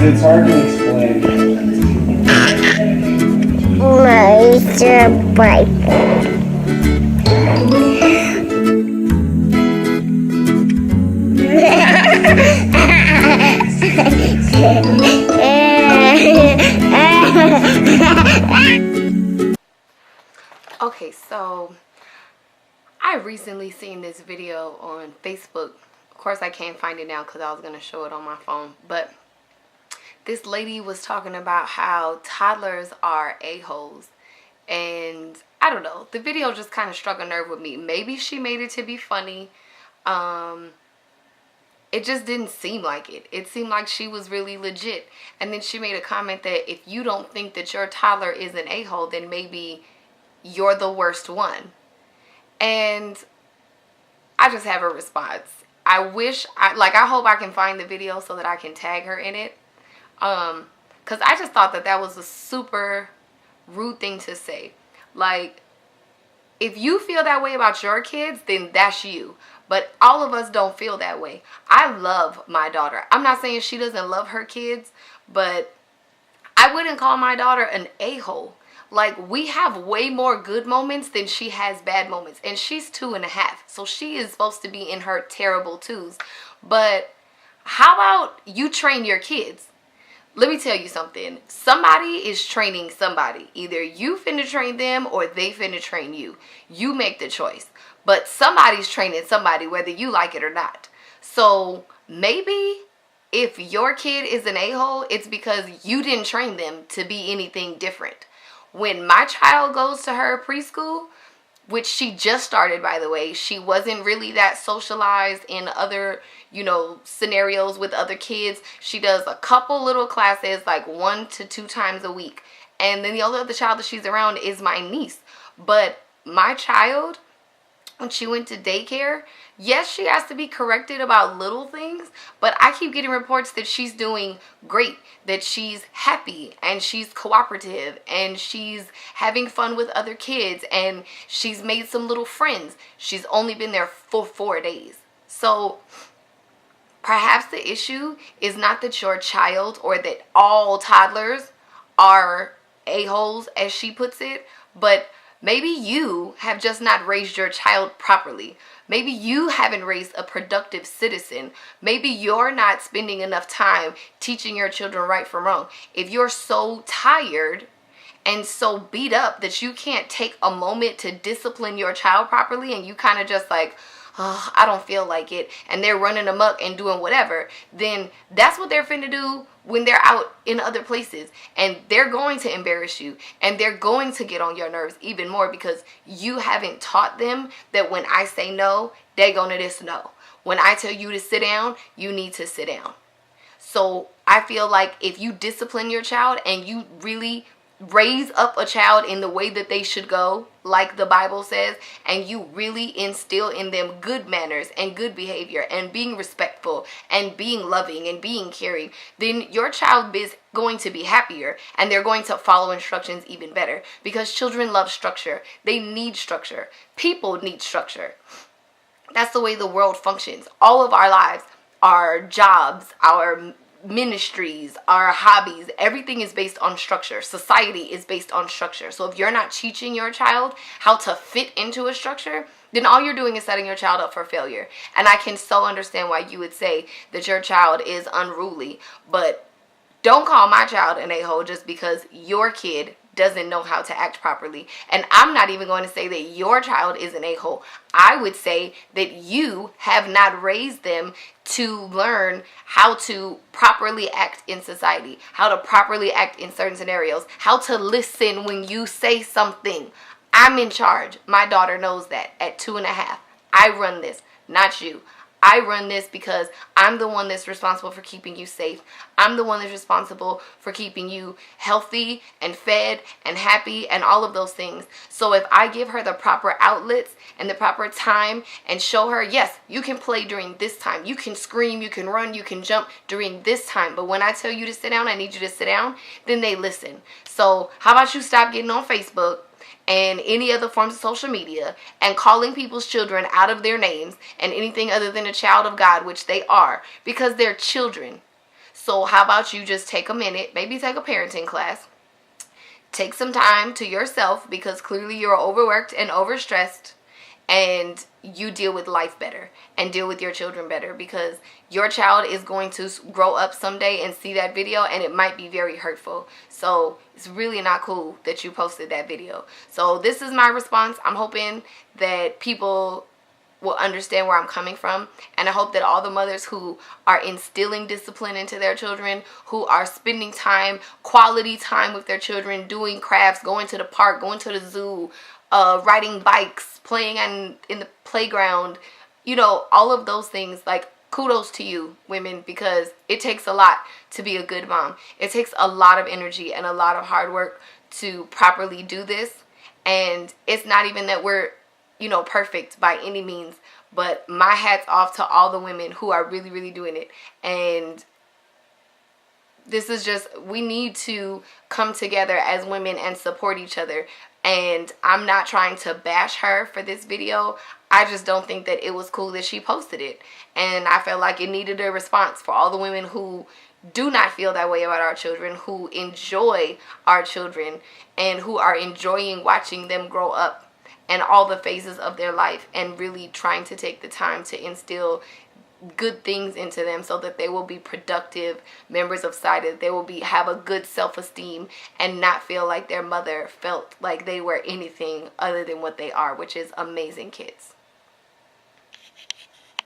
It's hard to explain. Mr. Bible. Okay, so I recently seen this video on Facebook. Of course, I can't find it now because I was going to show it on my phone. But this lady was talking about how toddlers are a-holes. And I don't know. The video just kind of struck a nerve with me. Maybe she made it to be funny. It just didn't seem like it. It seemed like she was really legit. And then she made a comment that if you don't think that your toddler is an a-hole, then maybe you're the worst one. And I just have a response. I hope I can find the video so that I can tag her in it. Because I just thought that that was a super rude thing to say. Like, if you feel that way about your kids, then that's you. But all of us don't feel that way. I love my daughter. I'm not saying she doesn't love her kids, but I wouldn't call my daughter an a-hole. Like, we have way more good moments than she has bad moments. And she's 2.5. So she is supposed to be in her terrible twos. But how about you train your kids? Let me tell you something. Somebody is training somebody. Either you finna train them or they finna train you. You make the choice. But somebody's training somebody, whether you like it or not. So maybe if your kid is an a-hole, it's because you didn't train them to be anything different. When my child goes to her preschool, which she just started, by the way, she wasn't really that socialized in other, scenarios with other kids. She does a couple little classes, like 1 to 2 times a week. And then the only other child that she's around is my niece. But my child, when she went to daycare, yes, she has to be corrected about little things, but I keep getting reports that she's doing great, that she's happy and she's cooperative and she's having fun with other kids and she's made some little friends. She's only been there for 4 days. So perhaps the issue is not that your child or that all toddlers are a-holes, as she puts it, but maybe you have just not raised your child properly. Maybe you haven't raised a productive citizen. Maybe you're not spending enough time teaching your children right from wrong. If you're so tired and so beat up that you can't take a moment to discipline your child properly and you kind of just like, oh, I don't feel like it, and they're running amok and doing whatever, then that's what they're finna do when they're out in other places. And they're going to embarrass you, and they're going to get on your nerves even more because you haven't taught them that when I say no, they're gonna just no. When I tell you to sit down, you need to sit down. So I feel like if you discipline your child and you really raise up a child in the way that they should go, like the Bible says, and you really instill in them good manners and good behavior and being respectful and being loving and being caring, then your child is going to be happier and they're going to follow instructions even better because children love structure. They need structure. People need structure. That's the way the world functions. All of our lives, our jobs, our ministries, our hobbies, everything is based on structure. Society is based on structure. So if you're not teaching your child how to fit into a structure, then all you're doing is setting your child up for failure. And I can so understand why you would say that your child is unruly, but don't call my child an a-hole just because your kid doesn't know how to act properly. And I'm not even going to say that your child is an a-hole. I would say that you have not raised them to learn how to properly act in society, how to properly act in certain scenarios, how to listen when you say something. I'm in charge. My daughter knows that at 2.5. I run this, not you. I run this because I'm the one that's responsible for keeping you safe. I'm the one that's responsible for keeping you healthy and fed and happy and all of those things. So if I give her the proper outlets and the proper time and show her, yes, you can play during this time. You can scream, you can run, you can jump during this time. But when I tell you to sit down, I need you to sit down, then they listen. So how about you stop getting on Facebook and any other forms of social media and calling people's children out of their names and anything other than a child of God, which they are, because they're children. So how about you just take a minute, maybe take a parenting class, take some time to yourself, because clearly you're overworked and overstressed, and you deal with life better and deal with your children better, because your child is going to grow up someday and see that video, and it might be very hurtful. So it's really not cool that you posted that video. So this is my response. I'm hoping that people will understand where I'm coming from, and I hope that all the mothers who are instilling discipline into their children, who are spending time, quality time with their children, doing crafts, going to the park, going to the zoo, riding bikes, playing in the playground, you know, all of those things, like, kudos to you, women, because it takes a lot to be a good mom. It takes a lot of energy and a lot of hard work to properly do this, and it's not even that we're, you know, perfect by any means, but my hat's off to all the women who are really, really doing it. And this is just, we need to come together as women and support each other. And I'm not trying to bash her for this video. I just don't think that it was cool that she posted it. And I felt like it needed a response for all the women who do not feel that way about our children, who enjoy our children, and who are enjoying watching them grow up and all the phases of their life, and really trying to take the time to instill good things into them so that they will be productive members of society, that they will have a good self-esteem and not feel like their mother felt like they were anything other than what they are, which is amazing kids.